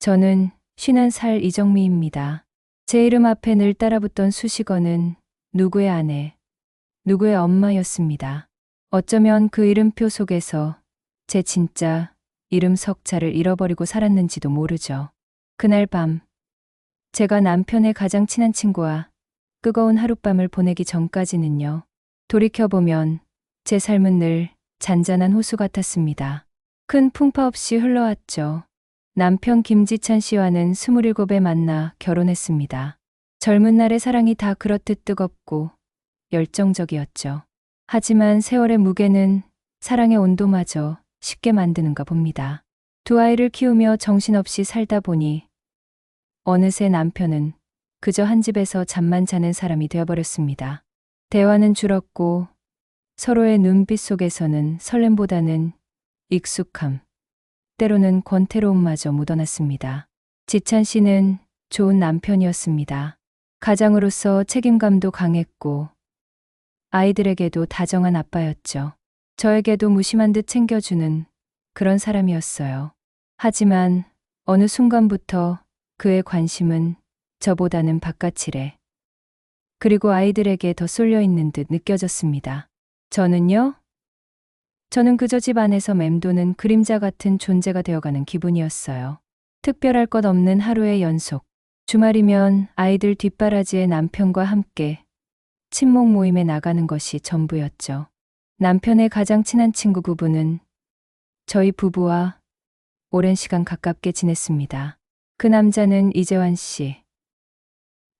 저는 51살 이정미입니다. 제 이름 앞에 늘 따라붙던 수식어는 누구의 아내, 누구의 엄마였습니다. 어쩌면 그 이름표 속에서 제 진짜 이름 석자를 잃어버리고 살았는지도 모르죠. 그날 밤, 제가 남편의 가장 친한 친구와 뜨거운 하룻밤을 보내기 전까지는요. 돌이켜보면 제 삶은 늘 잔잔한 호수 같았습니다. 큰 풍파 없이 흘러왔죠. 남편 김지찬 씨와는 27에 만나 결혼했습니다. 젊은 날의 사랑이 다 그렇듯 뜨겁고 열정적이었죠. 하지만 세월의 무게는 사랑의 온도마저 쉽게 만드는가 봅니다. 두 아이를 키우며 정신없이 살다 보니 어느새 남편은 그저 한 집에서 잠만 자는 사람이 되어버렸습니다. 대화는 줄었고 서로의 눈빛 속에서는 설렘보다는 익숙함, 때로는 권태로움마저 묻어났습니다. 지찬 씨는 좋은 남편이었습니다. 가장으로서 책임감도 강했고 아이들에게도 다정한 아빠였죠. 저에게도 무심한 듯 챙겨주는 그런 사람이었어요. 하지만 어느 순간부터 그의 관심은 저보다는 바깥이래. 그리고 아이들에게 더 쏠려 있는 듯 느껴졌습니다. 저는 그저 집 안에서 맴도는 그림자 같은 존재가 되어가는 기분이었어요. 특별할 것 없는 하루의 연속. 주말이면 아이들 뒷바라지에 남편과 함께 친목 모임에 나가는 것이 전부였죠. 남편의 가장 친한 친구 부부는 저희 부부와 오랜 시간 가깝게 지냈습니다. 그 남자는 이재환 씨,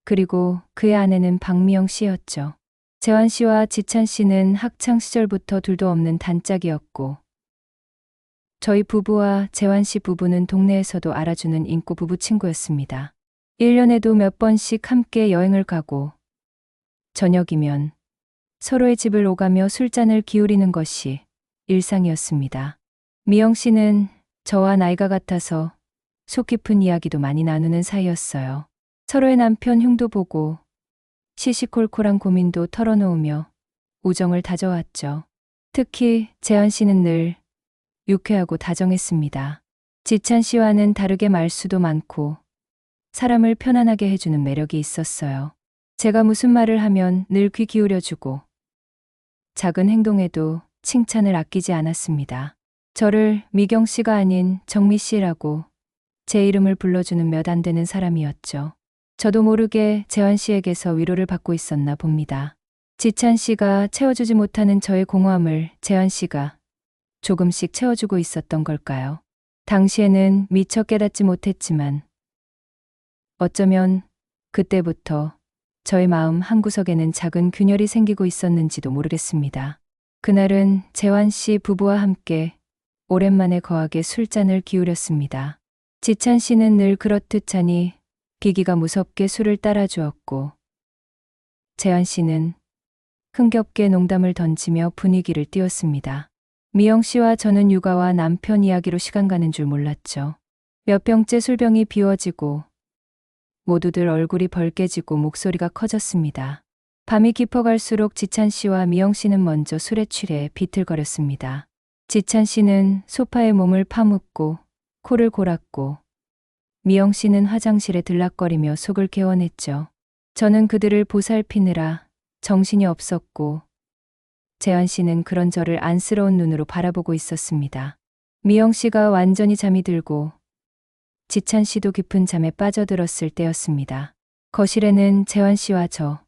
그리고 그의 아내는 박미영 씨였죠. 재환 씨와 지찬 씨는 학창 시절부터 둘도 없는 단짝이었고 저희 부부와 재환 씨 부부는 동네에서도 알아주는 인고 부부 친구였습니다. 1년에도 몇 번씩 함께 여행을 가고 저녁이면 서로의 집을 오가며 술잔을 기울이는 것이 일상이었습니다. 미영 씨는 저와 나이가 같아서 속 깊은 이야기도 많이 나누는 사이였어요. 서로의 남편 흉도 보고 시시콜콜한 고민도 털어놓으며 우정을 다져왔죠. 특히 재환 씨는 늘 유쾌하고 다정했습니다. 지찬 씨와는 다르게 말수도 많고 사람을 편안하게 해주는 매력이 있었어요. 제가 무슨 말을 하면 늘 귀 기울여주고 작은 행동에도 칭찬을 아끼지 않았습니다. 저를 미경 씨가 아닌 정미 씨라고 제 이름을 불러주는 몇 안 되는 사람이었죠. 저도 모르게 재환 씨에게서 위로를 받고 있었나 봅니다. 지찬 씨가 채워주지 못하는 저의 공허함을 재환 씨가 조금씩 채워주고 있었던 걸까요? 당시에는 미처 깨닫지 못했지만 어쩌면 그때부터 저의 마음 한구석에는 작은 균열이 생기고 있었는지도 모르겠습니다. 그날은 재환 씨 부부와 함께 오랜만에 거하게 술잔을 기울였습니다. 지찬 씨는 늘 그렇듯 자니 기기가 무섭게 술을 따라주었고 재환 씨는 흥겹게 농담을 던지며 분위기를 띄웠습니다. 미영 씨와 저는 육아와 남편 이야기로 시간 가는 줄 몰랐죠. 몇 병째 술병이 비워지고 모두들 얼굴이 벌개지고 목소리가 커졌습니다. 밤이 깊어갈수록 지찬 씨와 미영 씨는 먼저 술에 취해 비틀거렸습니다. 지찬 씨는 소파에 몸을 파묻고 코를 골았고 미영 씨는 화장실에 들락거리며 속을 개원했죠. 저는 그들을 보살피느라 정신이 없었고 재환 씨는 그런 저를 안쓰러운 눈으로 바라보고 있었습니다. 미영 씨가 완전히 잠이 들고 지찬 씨도 깊은 잠에 빠져들었을 때였습니다. 거실에는 재환 씨와 저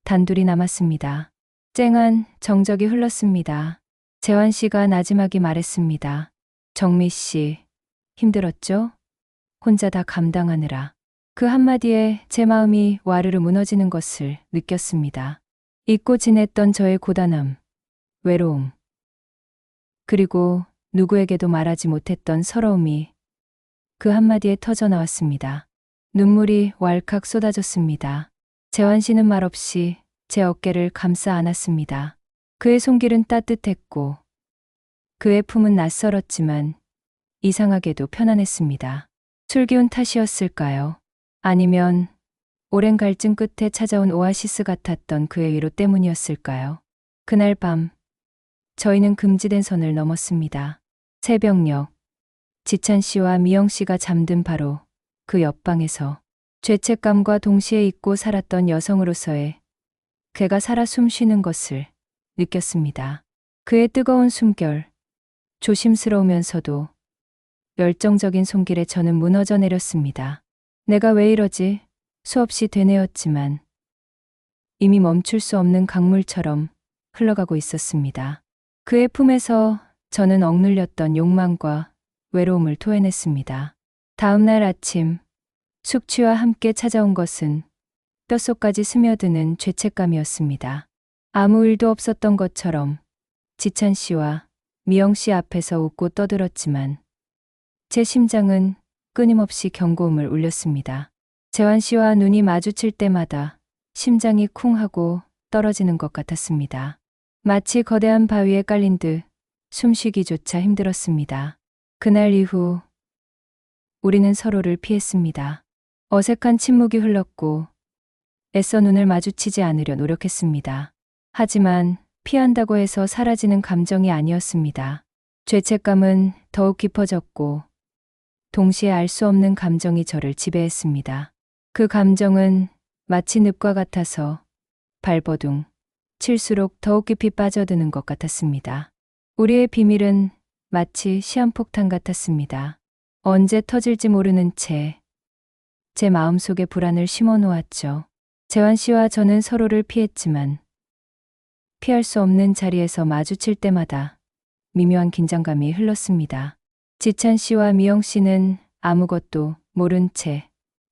단둘이 남았습니다. 쨍한 정적이 흘렀습니다. 재환 씨가 나지막이 말했습니다. 정미 씨, 힘들었죠? 혼자 다 감당하느라. 그 한마디에 제 마음이 와르르 무너지는 것을 느꼈습니다. 잊고 지냈던 저의 고단함, 외로움, 그리고 누구에게도 말하지 못했던 서러움이 그 한마디에 터져 나왔습니다. 눈물이 왈칵 쏟아졌습니다. 재환 씨는 말없이 제 어깨를 감싸 안았습니다. 그의 손길은 따뜻했고 그의 품은 낯설었지만 이상하게도 편안했습니다. 술 기운 탓이었을까요? 아니면 오랜 갈증 끝에 찾아온 오아시스 같았던 그의 위로 때문이었을까요? 그날 밤 저희는 금지된 선을 넘었습니다. 새벽녘 지찬 씨와 미영 씨가 잠든 바로 그 옆방에서 죄책감과 동시에 잊고 살았던 여성으로서의 걔가 살아 숨쉬는 것을 느꼈습니다. 그의 뜨거운 숨결, 조심스러우면서도 열정적인 손길에 저는 무너져 내렸습니다. 내가 왜 이러지? 수없이 되뇌었지만 이미 멈출 수 없는 강물처럼 흘러가고 있었습니다. 그의 품에서 저는 억눌렸던 욕망과 외로움을 토해냈습니다. 다음 날 아침, 숙취와 함께 찾아온 것은 뼛속까지 스며드는 죄책감이었습니다. 아무 일도 없었던 것처럼 지찬 씨와 미영 씨 앞에서 웃고 떠들었지만 제 심장은 끊임없이 경고음을 울렸습니다. 재환 씨와 눈이 마주칠 때마다 심장이 쿵 하고 떨어지는 것 같았습니다. 마치 거대한 바위에 깔린 듯 숨쉬기조차 힘들었습니다. 그날 이후 우리는 서로를 피했습니다. 어색한 침묵이 흘렀고 애써 눈을 마주치지 않으려 노력했습니다. 하지만 피한다고 해서 사라지는 감정이 아니었습니다. 죄책감은 더욱 깊어졌고 동시에 알 수 없는 감정이 저를 지배했습니다. 그 감정은 마치 늪과 같아서 발버둥 칠수록 더욱 깊이 빠져드는 것 같았습니다. 우리의 비밀은 마치 시한폭탄 같았습니다. 언제 터질지 모르는 채 제 마음속에 불안을 심어 놓았죠. 재환 씨와 저는 서로를 피했지만 피할 수 없는 자리에서 마주칠 때마다 미묘한 긴장감이 흘렀습니다. 지찬 씨와 미영 씨는 아무것도 모른 채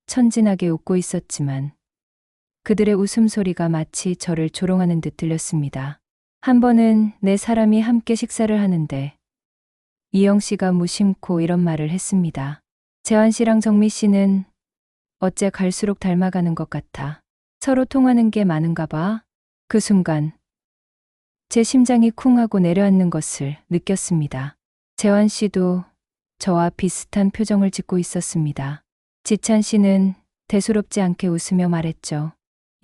천진하게 웃고 있었지만 그들의 웃음소리가 마치 저를 조롱하는 듯 들렸습니다. 한 번은 네 사람이 함께 식사를 하는데 이영 씨가 무심코 이런 말을 했습니다. 재환 씨랑 정미 씨는 어째 갈수록 닮아가는 것 같아. 서로 통하는 게 많은가 봐. 그 순간 제 심장이 쿵 하고 내려앉는 것을 느꼈습니다. 재환 씨도 저와 비슷한 표정을 짓고 있었습니다. 지찬 씨는 대수롭지 않게 웃으며 말했죠.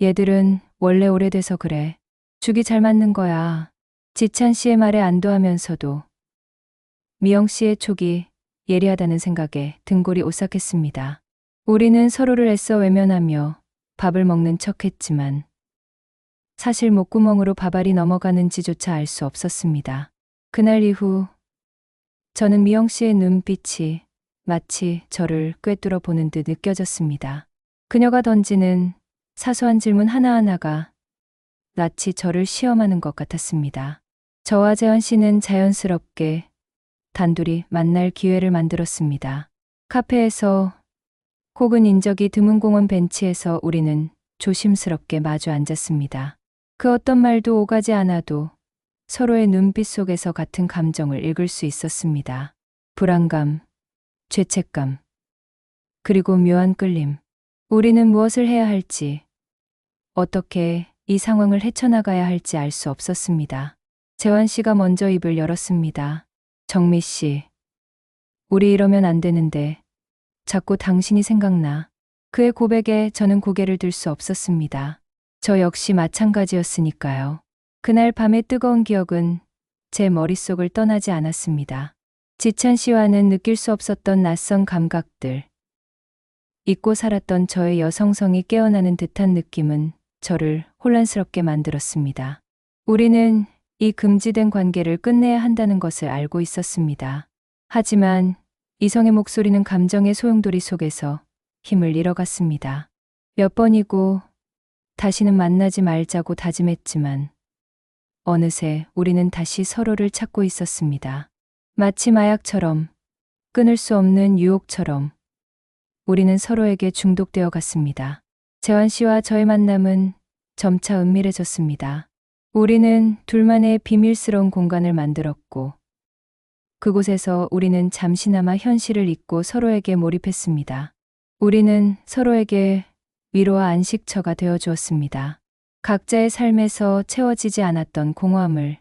얘들은 원래 오래돼서 그래. 죽이 잘 맞는 거야. 지찬 씨의 말에 안도하면서도 미영 씨의 촉이 예리하다는 생각에 등골이 오싹했습니다. 우리는 서로를 애써 외면하며 밥을 먹는 척했지만 사실 목구멍으로 밥알이 넘어가는지조차 알 수 없었습니다. 그날 이후 저는 미영 씨의 눈빛이 마치 저를 꿰뚫어 보는 듯 느껴졌습니다. 그녀가 던지는 사소한 질문 하나하나가 낯이 저를 시험하는 것 같았습니다. 저와 재환 씨는 자연스럽게 단둘이 만날 기회를 만들었습니다. 카페에서 혹은 인적이 드문 공원 벤치에서 우리는 조심스럽게 마주 앉았습니다. 그 어떤 말도 오가지 않아도 서로의 눈빛 속에서 같은 감정을 읽을 수 있었습니다. 불안감, 죄책감, 그리고 묘한 끌림. 우리는 무엇을 해야 할지, 어떻게 이 상황을 헤쳐나가야 할지 알 수 없었습니다. 재환 씨가 먼저 입을 열었습니다. 정미 씨, 우리 이러면 안 되는데 자꾸 당신이 생각나. 그의 고백에 저는 고개를 들 수 없었습니다. 저 역시 마찬가지였으니까요. 그날 밤의 뜨거운 기억은 제 머릿속을 떠나지 않았습니다. 지찬 씨와는 느낄 수 없었던 낯선 감각들. 잊고 살았던 저의 여성성이 깨어나는 듯한 느낌은 저를 혼란스럽게 만들었습니다. 우리는 이 금지된 관계를 끝내야 한다는 것을 알고 있었습니다. 하지만 이성의 목소리는 감정의 소용돌이 속에서 힘을 잃어갔습니다. 몇 번이고 다시는 만나지 말자고 다짐했지만 어느새 우리는 다시 서로를 찾고 있었습니다. 마치 마약처럼, 끊을 수 없는 유혹처럼 우리는 서로에게 중독되어 갔습니다. 재환 씨와 저의 만남은 점차 은밀해졌습니다. 우리는 둘만의 비밀스러운 공간을 만들었고 그곳에서 우리는 잠시나마 현실을 잊고 서로에게 몰입했습니다. 우리는 서로에게 위로와 안식처가 되어 주었습니다. 각자의 삶에서 채워지지 않았던 공허함을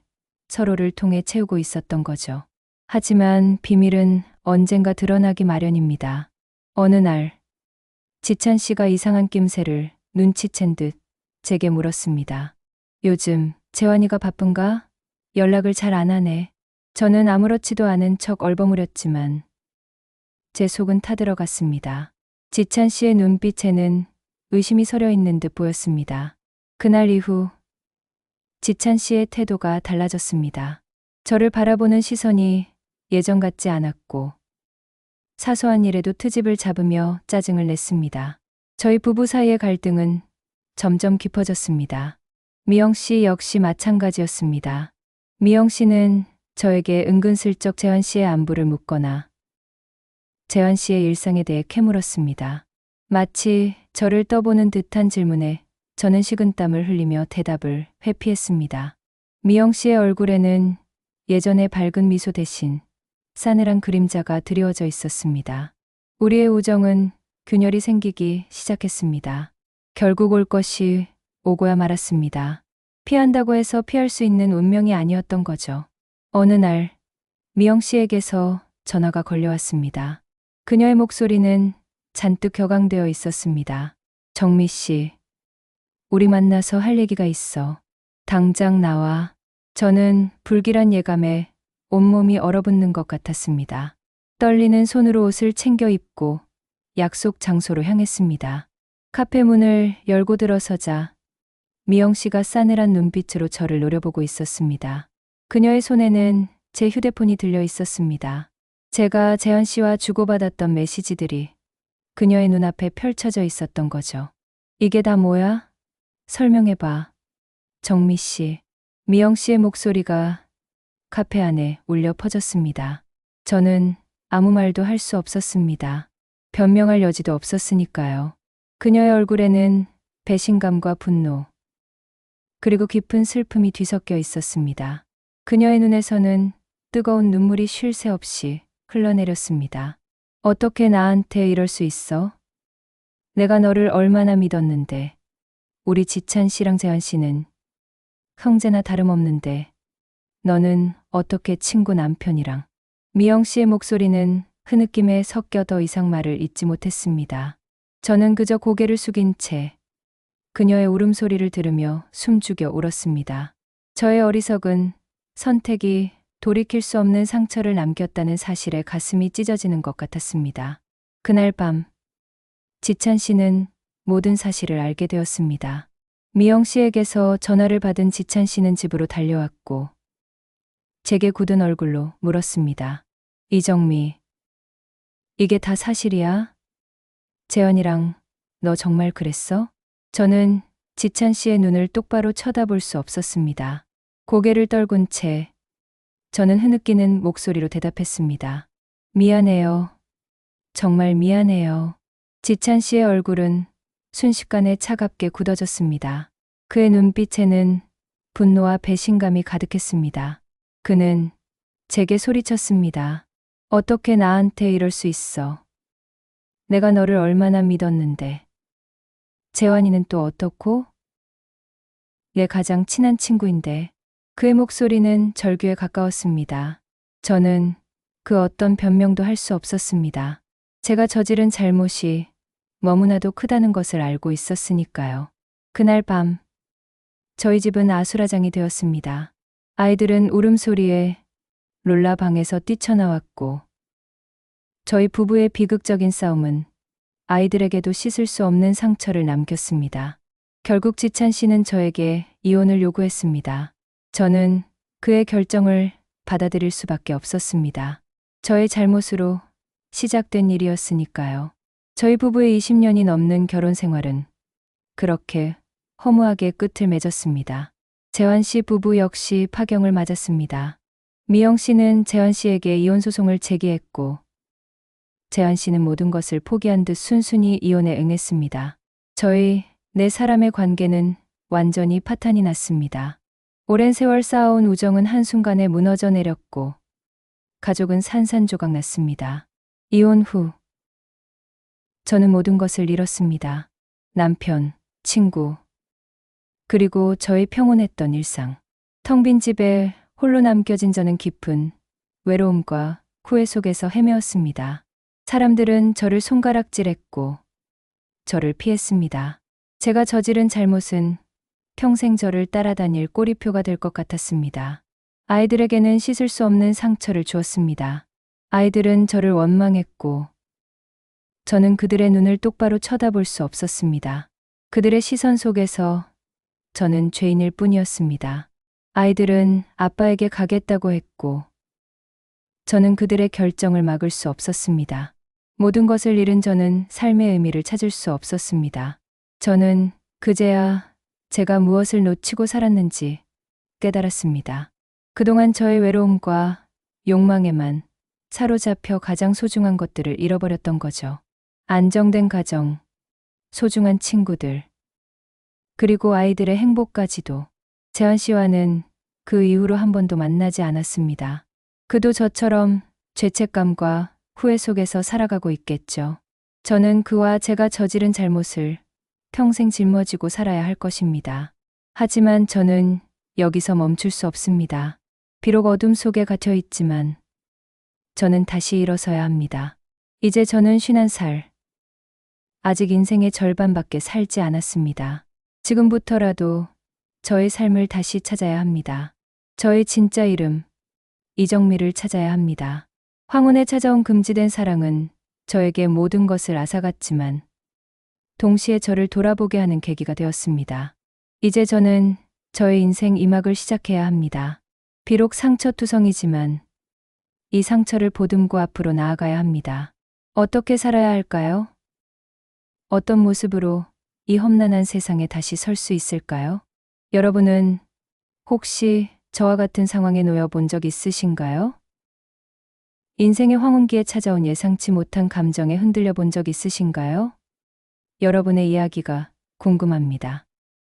서로를 통해 채우고 있었던 거죠. 하지만 비밀은 언젠가 드러나기 마련입니다. 어느 날, 지찬 씨가 이상한 낌새를 눈치챈 듯 제게 물었습니다. 요즘 재환이가 바쁜가? 연락을 잘 안 하네. 저는 아무렇지도 않은 척 얼버무렸지만 제 속은 타들어갔습니다. 지찬 씨의 눈빛에는 의심이 서려 있는 듯 보였습니다. 그날 이후 지찬 씨의 태도가 달라졌습니다. 저를 바라보는 시선이 예전 같지 않았고 사소한 일에도 트집을 잡으며 짜증을 냈습니다. 저희 부부 사이의 갈등은 점점 깊어졌습니다. 미영 씨 역시 마찬가지였습니다. 미영 씨는 저에게 은근슬쩍 재환 씨의 안부를 묻거나 재환 씨의 일상에 대해 캐물었습니다. 마치 저를 떠보는 듯한 질문에 저는 식은땀을 흘리며 대답을 회피했습니다. 미영 씨의 얼굴에는 예전의 밝은 미소 대신 싸늘한 그림자가 드리워져 있었습니다. 우리의 우정은 균열이 생기기 시작했습니다. 결국 올 것이 오고야 말았습니다. 피한다고 해서 피할 수 있는 운명이 아니었던 거죠. 어느 날 미영 씨에게서 전화가 걸려왔습니다. 그녀의 목소리는 잔뜩 격앙되어 있었습니다. 정미 씨, 우리 만나서 할 얘기가 있어. 당장 나와. 저는 불길한 예감에 온몸이 얼어붙는 것 같았습니다. 떨리는 손으로 옷을 챙겨 입고 약속 장소로 향했습니다. 카페 문을 열고 들어서자 미영 씨가 싸늘한 눈빛으로 저를 노려보고 있었습니다. 그녀의 손에는 제 휴대폰이 들려 있었습니다. 제가 재현 씨와 주고받았던 메시지들이 그녀의 눈앞에 펼쳐져 있었던 거죠. 이게 다 뭐야? 설명해봐. 정미 씨. 미영 씨의 목소리가 카페 안에 울려 퍼졌습니다. 저는 아무 말도 할 수 없었습니다. 변명할 여지도 없었으니까요. 그녀의 얼굴에는 배신감과 분노, 그리고 깊은 슬픔이 뒤섞여 있었습니다. 그녀의 눈에서는 뜨거운 눈물이 쉴 새 없이 흘러내렸습니다. 어떻게 나한테 이럴 수 있어? 내가 너를 얼마나 믿었는데. 우리 지찬 씨랑 재환 씨는 형제나 다름없는데 너는 어떻게 친구 남편이랑. 미영 씨의 목소리는 흐느낌에 섞여 더 이상 말을 잇지 못했습니다. 저는 그저 고개를 숙인 채 그녀의 울음소리를 들으며 숨죽여 울었습니다. 저의 어리석은 선택이 돌이킬 수 없는 상처를 남겼다는 사실에 가슴이 찢어지는 것 같았습니다. 그날 밤 지찬 씨는 모든 사실을 알게 되었습니다. 미영 씨에게서 전화를 받은 지찬 씨는 집으로 달려왔고 제게 굳은 얼굴로 물었습니다. 이정미, 이게 다 사실이야? 재현이랑 너 정말 그랬어? 저는 지찬 씨의 눈을 똑바로 쳐다볼 수 없었습니다. 고개를 떨군 채 저는 흐느끼는 목소리로 대답했습니다. 미안해요. 정말 미안해요. 지찬 씨의 얼굴은 순식간에 차갑게 굳어졌습니다. 그의 눈빛에는 분노와 배신감이 가득했습니다. 그는 제게 소리쳤습니다. 어떻게 나한테 이럴 수 있어? 내가 너를 얼마나 믿었는데. 재환이는 또 어떻고? 내 가장 친한 친구인데. 그의 목소리는 절규에 가까웠습니다. 저는 그 어떤 변명도 할 수 없었습니다. 제가 저지른 잘못이 너무나도 크다는 것을 알고 있었으니까요. 그날 밤 저희 집은 아수라장이 되었습니다. 아이들은 울음소리에 롤라 방에서 뛰쳐나왔고 저희 부부의 비극적인 싸움은 아이들에게도 씻을 수 없는 상처를 남겼습니다. 결국 지찬 씨는 저에게 이혼을 요구했습니다. 저는 그의 결정을 받아들일 수밖에 없었습니다. 저의 잘못으로 시작된 일이었으니까요. 저희 부부의 20년이 넘는 결혼 생활은 그렇게 허무하게 끝을 맺었습니다. 재환 씨 부부 역시 파경을 맞았습니다. 미영 씨는 재환 씨에게 이혼 소송을 제기했고 재환 씨는 모든 것을 포기한 듯 순순히 이혼에 응했습니다. 저희 네 사람의 관계는 완전히 파탄이 났습니다. 오랜 세월 쌓아온 우정은 한순간에 무너져 내렸고 가족은 산산조각 났습니다. 이혼 후 저는 모든 것을 잃었습니다. 남편, 친구, 그리고 저의 평온했던 일상. 텅 빈 집에 홀로 남겨진 저는 깊은 외로움과 후회 속에서 헤매었습니다. 사람들은 저를 손가락질했고 저를 피했습니다. 제가 저지른 잘못은 평생 저를 따라다닐 꼬리표가 될 것 같았습니다. 아이들에게는 씻을 수 없는 상처를 주었습니다. 아이들은 저를 원망했고 저는 그들의 눈을 똑바로 쳐다볼 수 없었습니다. 그들의 시선 속에서 저는 죄인일 뿐이었습니다. 아이들은 아빠에게 가겠다고 했고, 저는 그들의 결정을 막을 수 없었습니다. 모든 것을 잃은 저는 삶의 의미를 찾을 수 없었습니다. 저는 그제야 제가 무엇을 놓치고 살았는지 깨달았습니다. 그동안 저의 외로움과 욕망에만 사로잡혀 가장 소중한 것들을 잃어버렸던 거죠. 안정된 가정, 소중한 친구들, 그리고 아이들의 행복까지도. 재환 씨와는 그 이후로 한 번도 만나지 않았습니다. 그도 저처럼 죄책감과 후회 속에서 살아가고 있겠죠. 저는 그와 제가 저지른 잘못을 평생 짊어지고 살아야 할 것입니다. 하지만 저는 여기서 멈출 수 없습니다. 비록 어둠 속에 갇혀 있지만 저는 다시 일어서야 합니다. 이제 저는 51살. 아직 인생의 절반밖에 살지 않았습니다. 지금부터라도 저의 삶을 다시 찾아야 합니다. 저의 진짜 이름, 이정미를 찾아야 합니다. 황혼에 찾아온 금지된 사랑은 저에게 모든 것을 앗아갔지만 동시에 저를 돌아보게 하는 계기가 되었습니다. 이제 저는 저의 인생 2막을 시작해야 합니다. 비록 상처투성이지만 이 상처를 보듬고 앞으로 나아가야 합니다. 어떻게 살아야 할까요? 어떤 모습으로 이 험난한 세상에 다시 설 수 있을까요? 여러분은 혹시 저와 같은 상황에 놓여 본 적 있으신가요? 인생의 황혼기에 찾아온 예상치 못한 감정에 흔들려 본 적 있으신가요? 여러분의 이야기가 궁금합니다.